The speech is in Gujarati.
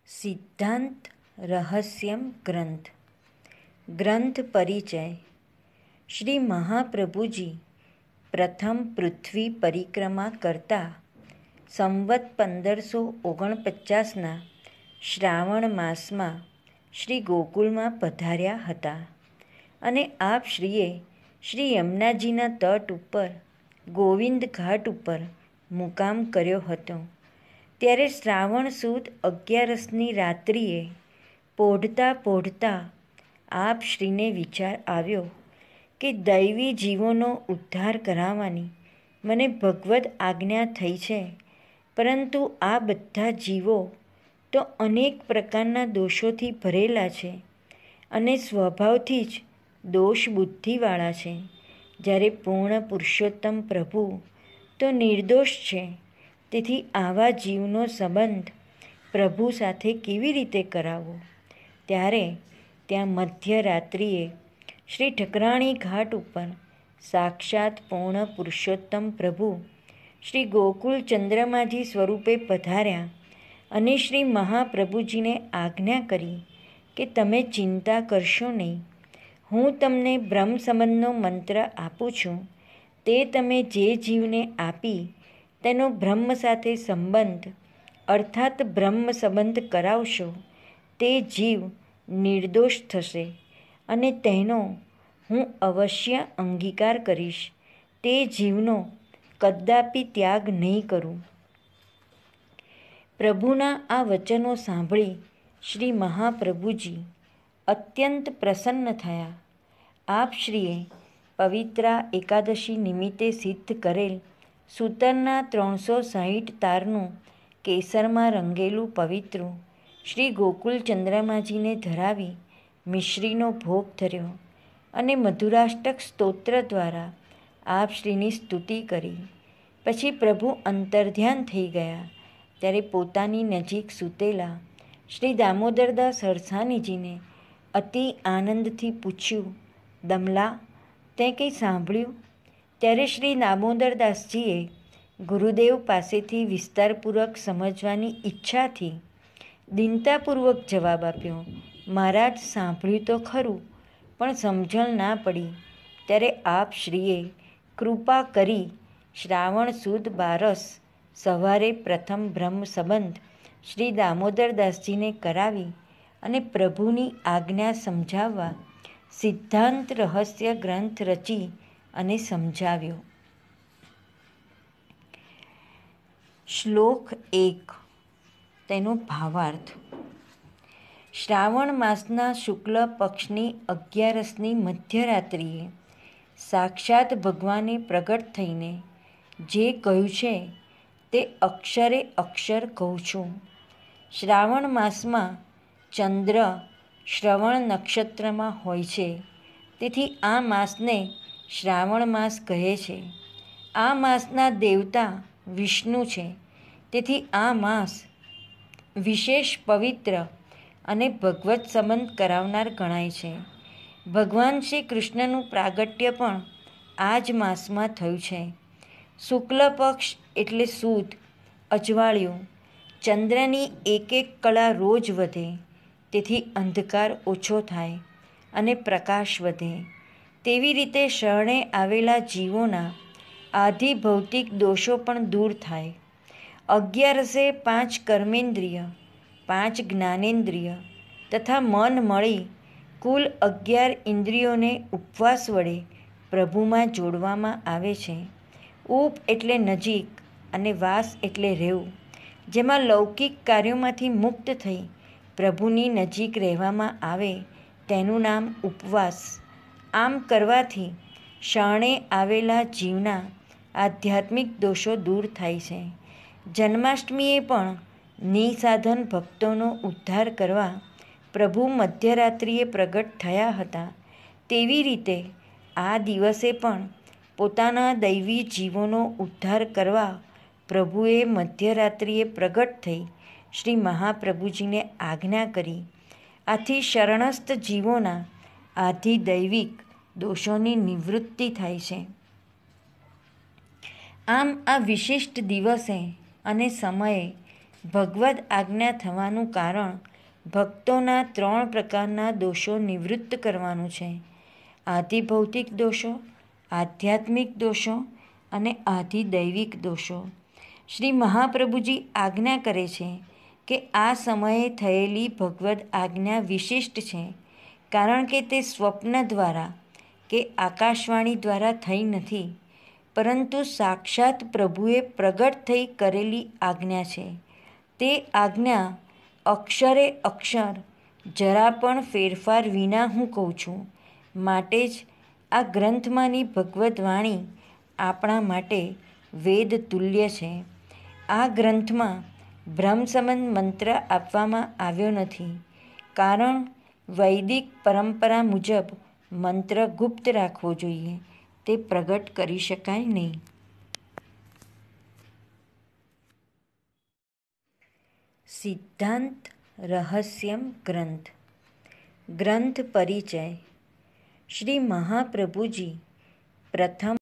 સિદ્ધાંત રહસ્યમ ગ્રંથ પરિચય. શ્રી મહાપ્રભુજી પ્રથમ પૃથ્વી પરિક્રમા કરતા સંવત 1549ના શ્રાવણ માસમાં શ્રી ગોકુળમાં પધાર્યા હતા અને આપ શ્રીએ શ્રી યમુનાજીના તટ ઉપર ગોવિંદ ઘાટ ઉપર મુકામ કર્યો હતો. ત્યારે શ્રાવણ સુદ 11ની રાત્રિએ પોઢતા આપ શ્રીને વિચાર આવ્યો કે દૈવી જીવોનો ઉદ્ધાર કરાવવાની મને ભગવદ આજ્ઞા થઈ છે, પરંતુ આ બધા જીવો તો અનેક પ્રકારના દોષોથી ભરેલા છે અને સ્વભાવથી જ દોષ બુદ્ધિવાળા છે, જ્યારે પૂર્ણ પુરુષોત્તમ પ્રભુ તો નિર્દોષ છે. તેથી આવા જીવનો સંબંધ પ્રભુ સાથે કેવી રીતે કરાવવો? ત્યારે ત્યાં મધ્યરાત્રિએ શ્રી ઠકરાણી ઘાટ ઉપર સાક્ષાત પૂર્ણ પુરુષોત્તમ પ્રભુ શ્રી ગોકુળ ચંદ્રમાજી સ્વરૂપે પધાર્યા અને શ્રી મહાપ્રભુજીને આજ્ઞા કરી કે તમે ચિંતા કરશો નહીં, હું તમને બ્રહ્મ સંબંધનો મંત્ર આપું છું, તે તમે જે જીવને આપી તેનો બ્રહ્મ સાથે સંબંધ અર્થાત બ્રહ્મ સંબંધ કરાવશો તે જીવ નિર્દોષ થશે અને તેનો હું અવશ્ય અંગીકાર કરીશ. તે જીવનો કદાપી ત્યાગ નહીં કરું. પ્રભુના આ વચનો સાંભળી શ્રી મહાપ્રભુજી અત્યંત પ્રસન્ન થયા. આપ શ્રીએ પવિત્રા એકાદશી નિમિત્તે સિદ્ધ કરેલ સૂતરના 360 તારનું કેસરમાં રંગેલું પવિત્રું શ્રી ગોકુળ ચંદ્રમાજીને ધરાવી મિશ્રીનો ભોગ ધર્યો અને મધુરાષ્ટક સ્તોત્ર દ્વારા આપ શ્રીની સ્તુતિ કરી. પછી પ્રભુ અંતર્ધ્યાન થઈ ગયા. ત્યારે પોતાની નજીક સૂતેલા શ્રી દામોદરદાસ હરસાણીજીને અતિ આનંદથી પૂછ્યું, દમલા, તે કંઈ સાંભળ્યું? ત્યારે શ્રી દામોદરદાસજીએ ગુરુદેવ પાસેથી વિસ્તારપૂર્વક સમજવાની ઈચ્છાથી દીનતાપૂર્વક જવાબ આપ્યો, મહારાજ, સાંભળ્યું તો ખરું, પણ સમજણ ના પડી. ત્યારે આપ શ્રીએ કૃપા કરી શ્રાવણ સુદ 12 સવારે પ્રથમ બ્રહ્મ સંબંધ શ્રી દામોદરદાસજીને કરાવી અને પ્રભુની આજ્ઞા સમજાવવા સિદ્ધાંત રહસ્ય ગ્રંથ રચી અને સમજાવ્યો. શ્લોક 1. તેનો ભાવાર્થ. શ્રાવણ માસના શુક્લ પક્ષની 11ની મધ્યરાત્રિએ સાક્ષાત ભગવાને પ્રગટ થઈને જે કહ્યું છે તે અક્ષરે અક્ષર કહું છું. શ્રાવણ માસમાં ચંદ્ર શ્રવણ નક્ષત્રમાં હોય છે, તેથી આ માસને શ્રાવણ માસ કહે છે. આ માસના દેવતા વિષ્ણુ છે, તેથી આ માસ વિશેષ પવિત્ર અને ભગવત સંબંધ કરાવનાર ગણાય છે. ભગવાન શ્રી કૃષ્ણનું પ્રાગટ્ય પણ આ જ માસમાં થયું છે. શુક્લ પક્ષ એટલે સુદ, અજવાળિયું. ચંદ્રની એક કળા રોજ વધે, તેથી અંધકાર ઓછો થાય અને પ્રકાશ વધે. તેવી રીતે શરણે આવેલા જીવોના આધિ ભૌતિક દોષો પણ દૂર થાય. 11 5 કર્મેન્દ્રિય, 5 જ્ઞાનેન્દ્રિય તથા મન મળી કુલ 11 ઇન્દ્રિયોને ઉપવાસ વડે પ્રભુમાં જોડવામાં આવે છે. ઉપ એટલે નજીક અને વાસ એટલે રહેવું, જેમાં લૌકિક કાર્યોમાંથી મુક્ત થઈ પ્રભુની નજીક રહેવામાં આવે તેનું નામ ઉપવાસ. આમ કરવાથી શરણે આવેલા જીવના આધ્યાત્મિક દોષો દૂર થાય છે. જન્માષ્ટમીએ પણ નિસાધન ભક્તોનો ઉદ્ધાર કરવા પ્રભુ મધ્યરાત્રિએ પ્રગટ થયા હતા. તેવી રીતે આ દિવસે પણ પોતાના દૈવી જીવોનો ઉદ્ધાર કરવા પ્રભુએ મધ્યરાત્રિએ પ્રગટ થઈ શ્રી મહાપ્રભુજીને આજ્ઞા કરી. આથી શરણસ્થ જીવોના આધિ દૈવિક દોષોની નિવૃત્તિ થાય છે. આમ આ વિશિષ્ટ દિવસે અને સમયે ભગવદ્ આજ્ઞા થવાનું કારણ ભક્તોના 3 પ્રકારના દોષો નિવૃત્ત કરવાનું છે: આધિભૌતિક દોષો, આધ્યાત્મિક દોષો અને આધિદૈવિક દોષો. શ્રી મહાપ્રભુજી આજ્ઞા કરે છે કે આ સમયે થયેલી ભગવદ્ આજ્ઞા વિશિષ્ટ છે, કારણ કે તે સ્વપ્ન દ્વારા કે આકાશવાણી દ્વારા થઈ નથી, પરંતુ સાક્ષાત પ્રભુએ પ્રગટ થઈ કરેલી આજ્ઞા છે. તે આજ્ઞા અક્ષરે અક્ષર, જરા પણ ફેરફાર વિના હું કહું છું. માટે જ આ ગ્રંથમાંની ભગવદ્ વાણી આપણા માટે વેદ તુલ્ય છે. આ ગ્રંથમાં બ્રહ્મસંબંધ મંત્ર આપવામાં આવ્યો નથી, કારણ વૈદિક પરંપરા મુજબ મંત્ર ગુપ્ત રાખવો જોઈએ, તે પ્રગટ કરી શકાય નહીં. સિદ્ધાંત રહસ્યમ ગ્રંથ. ગ્રંથ પરિચય. શ્રી મહાપ્રભુજી પ્રથમ